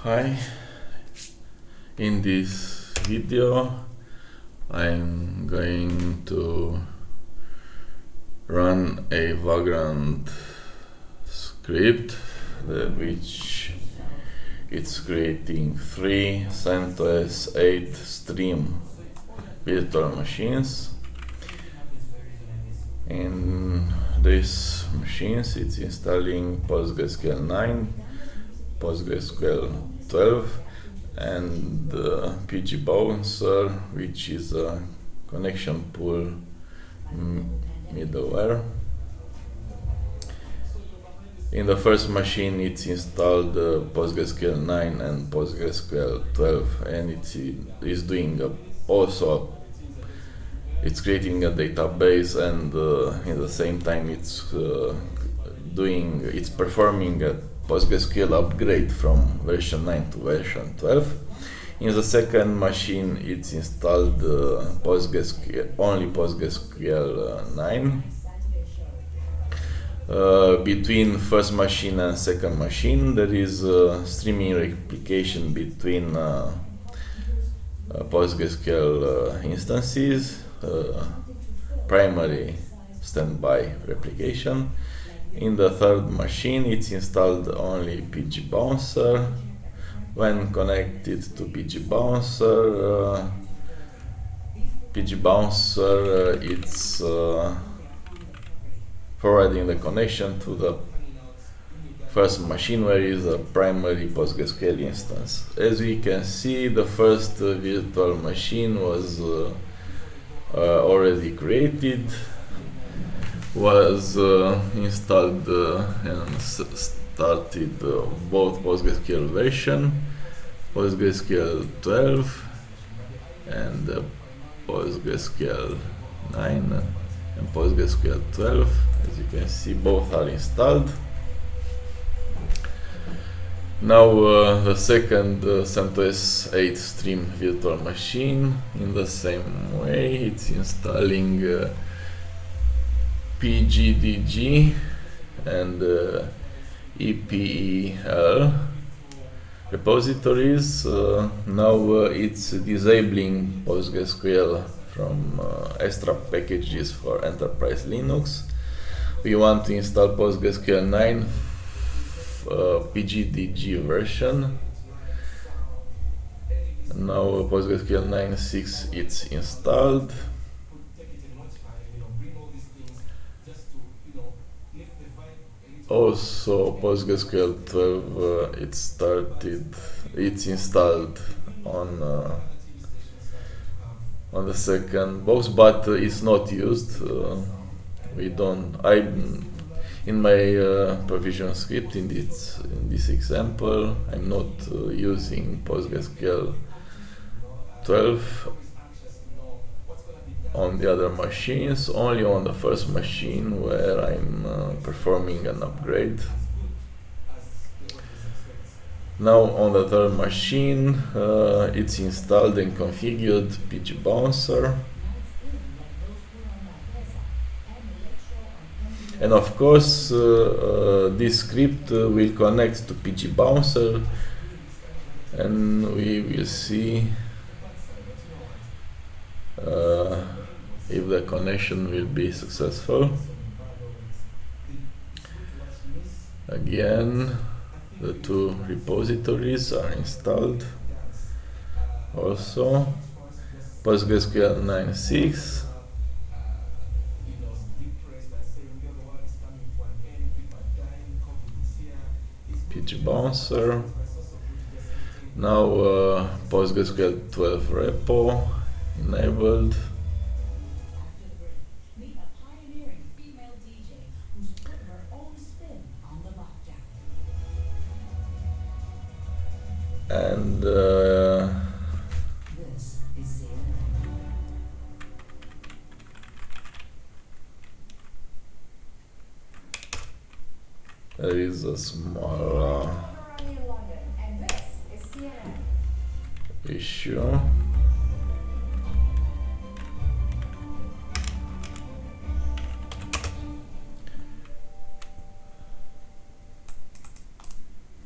Hi, in this video I'm going to run a Vagrant script which it's creating 3 CentOS 8 stream virtual machines. In these machines it's installing PostgreSQL 9, PostgreSQL 12 and PgBouncer, which is a connection pool middleware. In the first machine it's installed PostgreSQL 9 and PostgreSQL 12, and it's doing it's creating a database, and in the same time it's performing a PostgreSQL upgrade from version 9 to version 12. In the second machine it's installed only PostgreSQL 9. Between first machine and second machine there is streaming replication between PostgreSQL instances, primary standby replication. In the third machine it's installed only PgBouncer. When connected to PgBouncer, it's forwarding the connection to the first machine where is a primary PostgreSQL instance. As we can see, the first virtual machine was already created, was installed and started both PostgreSQL version, PostgreSQL 12 and PostgreSQL 9 and PostgreSQL 12. As you can see, both are installed. Now the second CentOS 8 stream virtual machine, in the same way, it's installing PGDG and EPEL repositories. Now it's disabling PostgreSQL from extra packages for Enterprise Linux. We want to install PostgreSQL 9 PGDG version. Now PostgreSQL 9.6 it's installed. Also PostgreSQL 12 it's installed on the second box, but it's not used. In my provision script, in this example, I'm not using PostgreSQL 12 on the other machines, only on the first machine where I'm performing an upgrade. Now on the third machine it's installed and configured PgBouncer, and of course this script will connect to PgBouncer, and we will see if the connection will be successful. Again, the 2 repositories are installed. Also PostgreSQL 9.6, PgBouncer. Now PostgreSQL 12 repo enabled. And there is a small issue.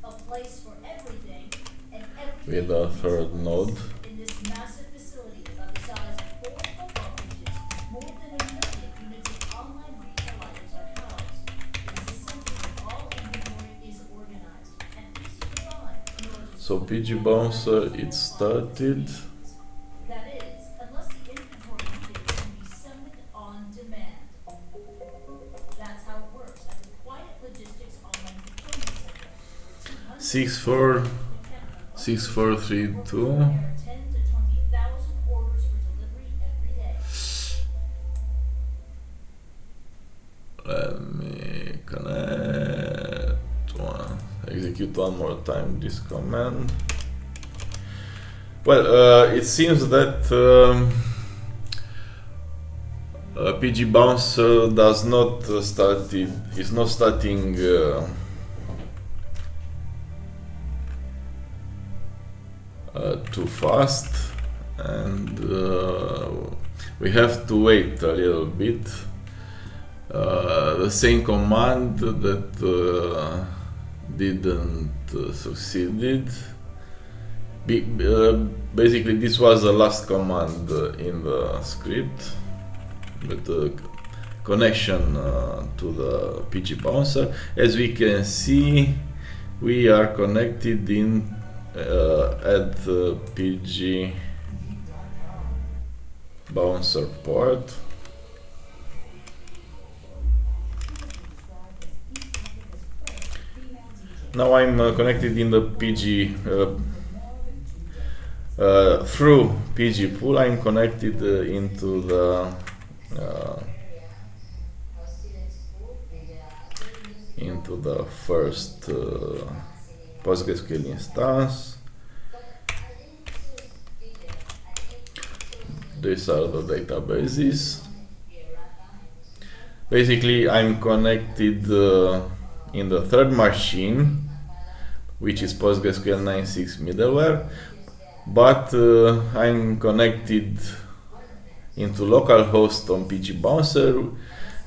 A place for everything with a third node. In this massive facility about the size of 4 football pitches, more than 1,000,000 units of online retail items are housed. It is essential that all inventory is organized and easy to find in order to So PgBouncer, it started. that is, unless the inventory needed can be summoned on demand. That's how it works at the Quiet Logistics Online Fulfillment Center. 6432. There are 10 to 20,000 orders for delivery every day. Let me execute one more time this command. Well, it seems that PgBouncer does not is not starting too fast, and we have to wait a little bit. The same command that didn't succeeded. Basically, this was the last command in the script, with the connection to the PgBouncer. As we can see, we are connected in at the PgBouncer port. Now I'm connected in the through PG pool. I'm connected into the first PostgreSQL instance. These are the databases. Basically, I'm connected in the third machine, which is PostgreSQL 9.6 middleware, but I'm connected into localhost on PgBouncer,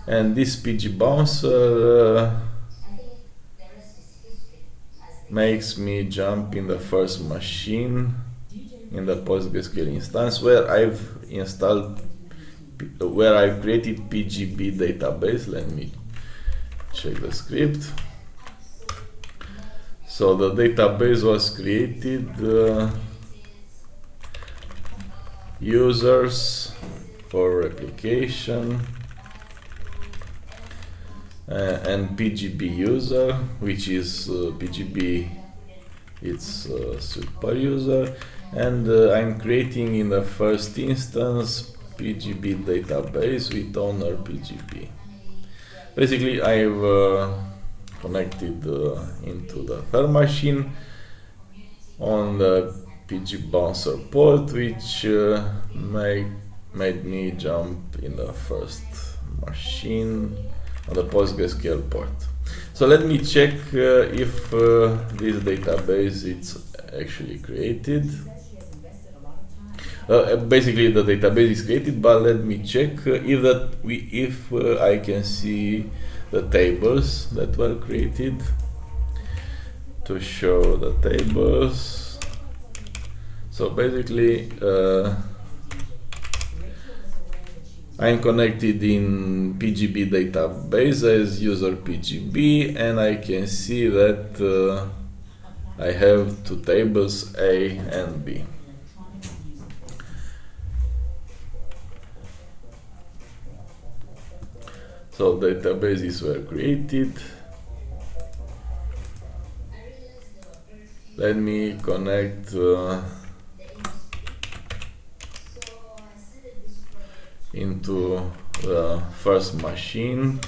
and this PgBouncer makes me jump in the first machine in the PostgreSQL instance where I've created PGB database. Let me check the script. So the database was created, users for replication, and PGB user, which is PGB, it's super user, and I'm creating in the first instance PGB database with owner PGB. Basically, I've connected into the third machine on the PgBouncer port, which made me jump in the first machine on the PostgreSQL port. So let me check if this database is actually created. Basically, the database is created, but let me check if I can see the tables that were created. To show the tables, so basically I'm connected in PGB database as user PGB, and I can see that I have two tables, A and B. So databases were created. Let me connect into the first machine.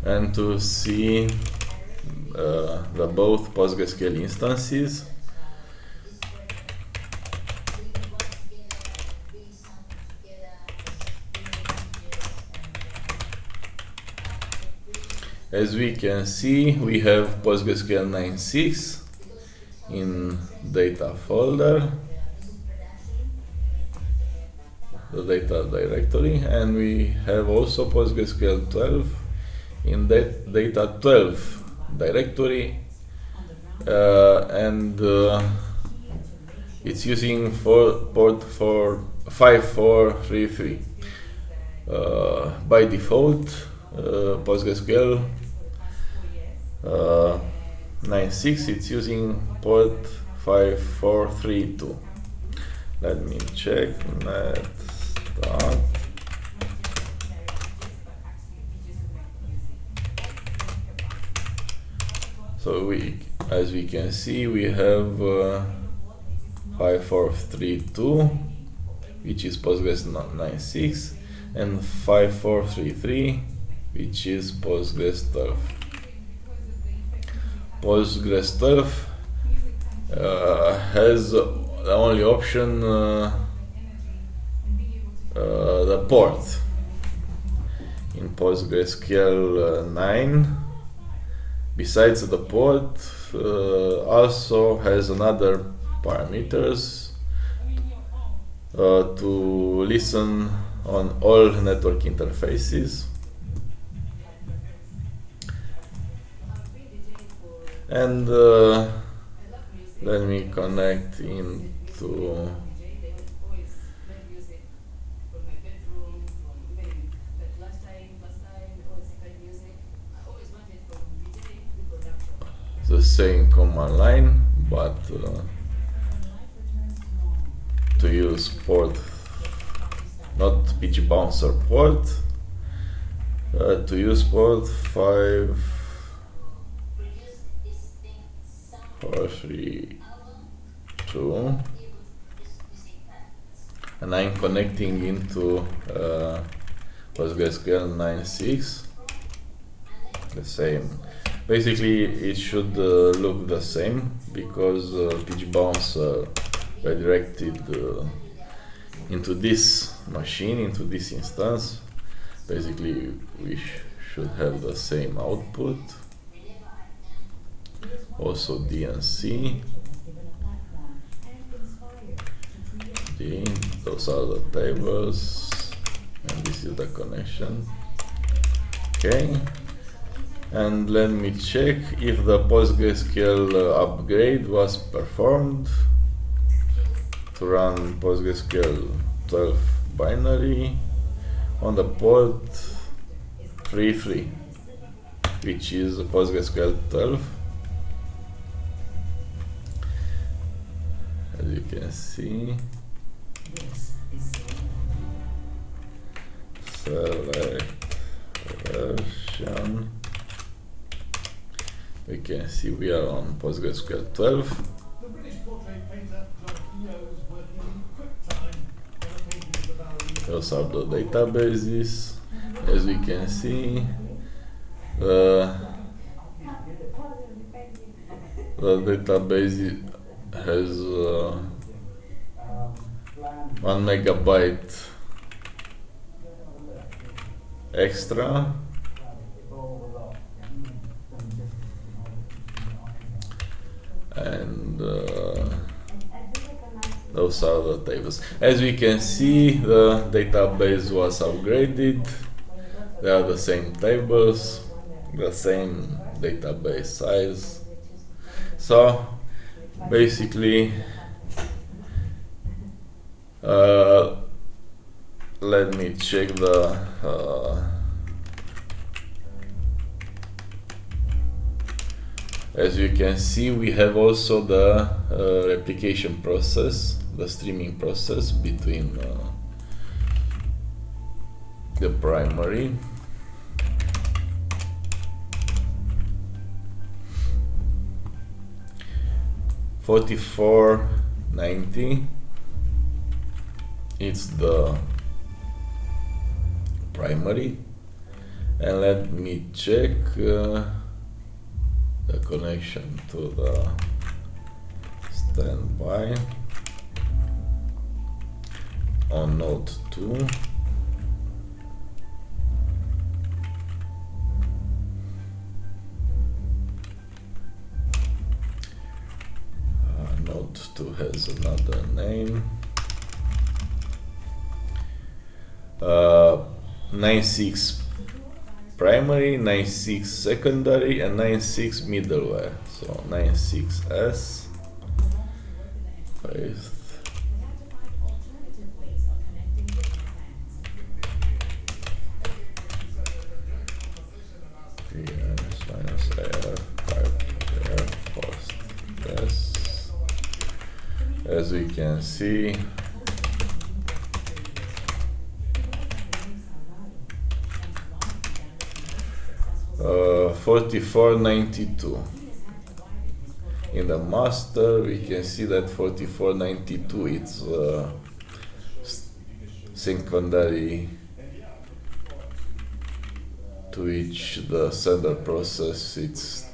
And to see the both PostgreSQL instances. As we can see, we have PostgreSQL 9.6 in data folder. The data directory, and we have also PostgreSQL 12 in that data 12 directory, and it's using port 5433. By default, PostgreSQL 9.6, it's using port 5432. Let me check net start. So as we can see, we have 5432, which is Postgres 9.6, and 5433, which is Postgres 12. Postgres 12 has the only option, the port. In PostgreSQL 9, besides the port, also has another parameters to listen on all network interfaces, and let me connect into the same command line, but to use port, not PgBouncer port, to use port 5432, and I'm connecting into PostgreSQL 9.6, the same. Basically, it should look the same, because PgBouncer redirected into this machine, into this instance. Basically, we should have the same output. Also DNC. Those are the tables, and this is the connection. Okay. And let me check if the PostgreSQL upgrade was performed to run PostgreSQL 12 binary on the port 33, which is PostgreSQL 12. As you can see, select version. We can see we are on PostgreSQL 12. Those are the databases. As we can see, the database has 1 megabyte extra. And those are the tables. As we can see, the database was upgraded. They are the same tables, the same database size. So basically, let me check the as you can see, we have also the replication process, the streaming process between the primary (4490). It's the primary, and let me check the connection to the standby on node 2. Node 2 has another name. 9.6 primary, 9.6 secondary, and 9.6 middleware. So 9.6s, paste. As we can see, uh, 4492. In the master, we can see that 4492 is secondary to which the sender process is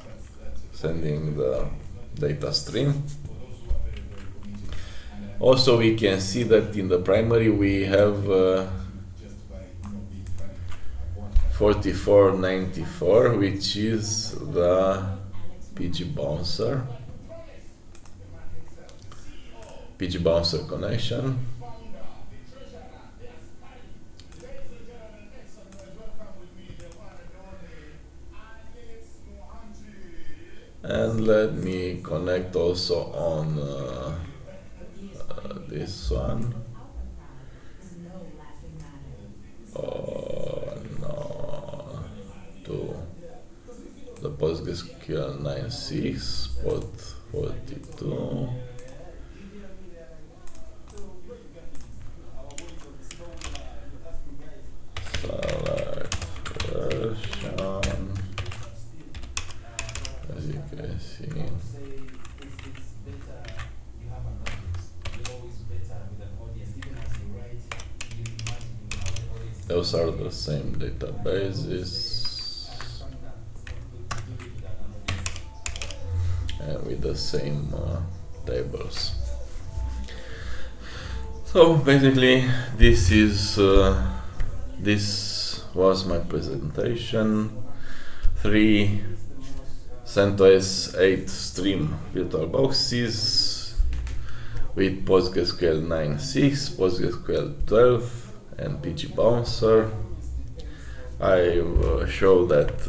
sending the data stream. Also, we can see that in the primary we have 4494, which is the PgBouncer connection. And let me connect also on this one. Oh no, to the PostgreSQL 9.6 port 42. Select version. As you can see, those are the same databases and with the same tables. So basically, this was my presentation. 3 CentOS 8 stream virtual boxes with PostgreSQL 9.6, PostgreSQL 12, and PgBouncer. I've showed that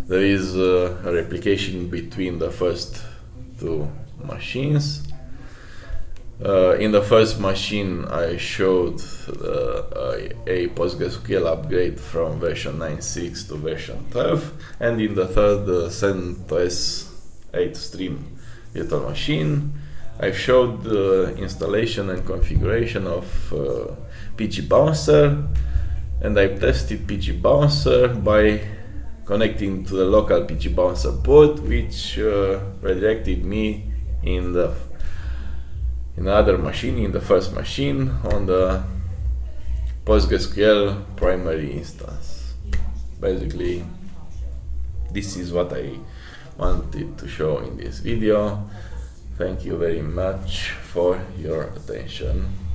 there is a replication between the first two machines. In the first machine, I showed a PostgreSQL upgrade from version 9.6 to version 12, and in the third CentOS 8 stream virtual machine, I showed the installation and configuration of PgBouncer, and I tested PgBouncer by connecting to the local PgBouncer port, which redirected me in the other machine, in the first machine, on the PostgreSQL primary instance. Basically, this is what I wanted to show in this video. Thank you very much for your attention.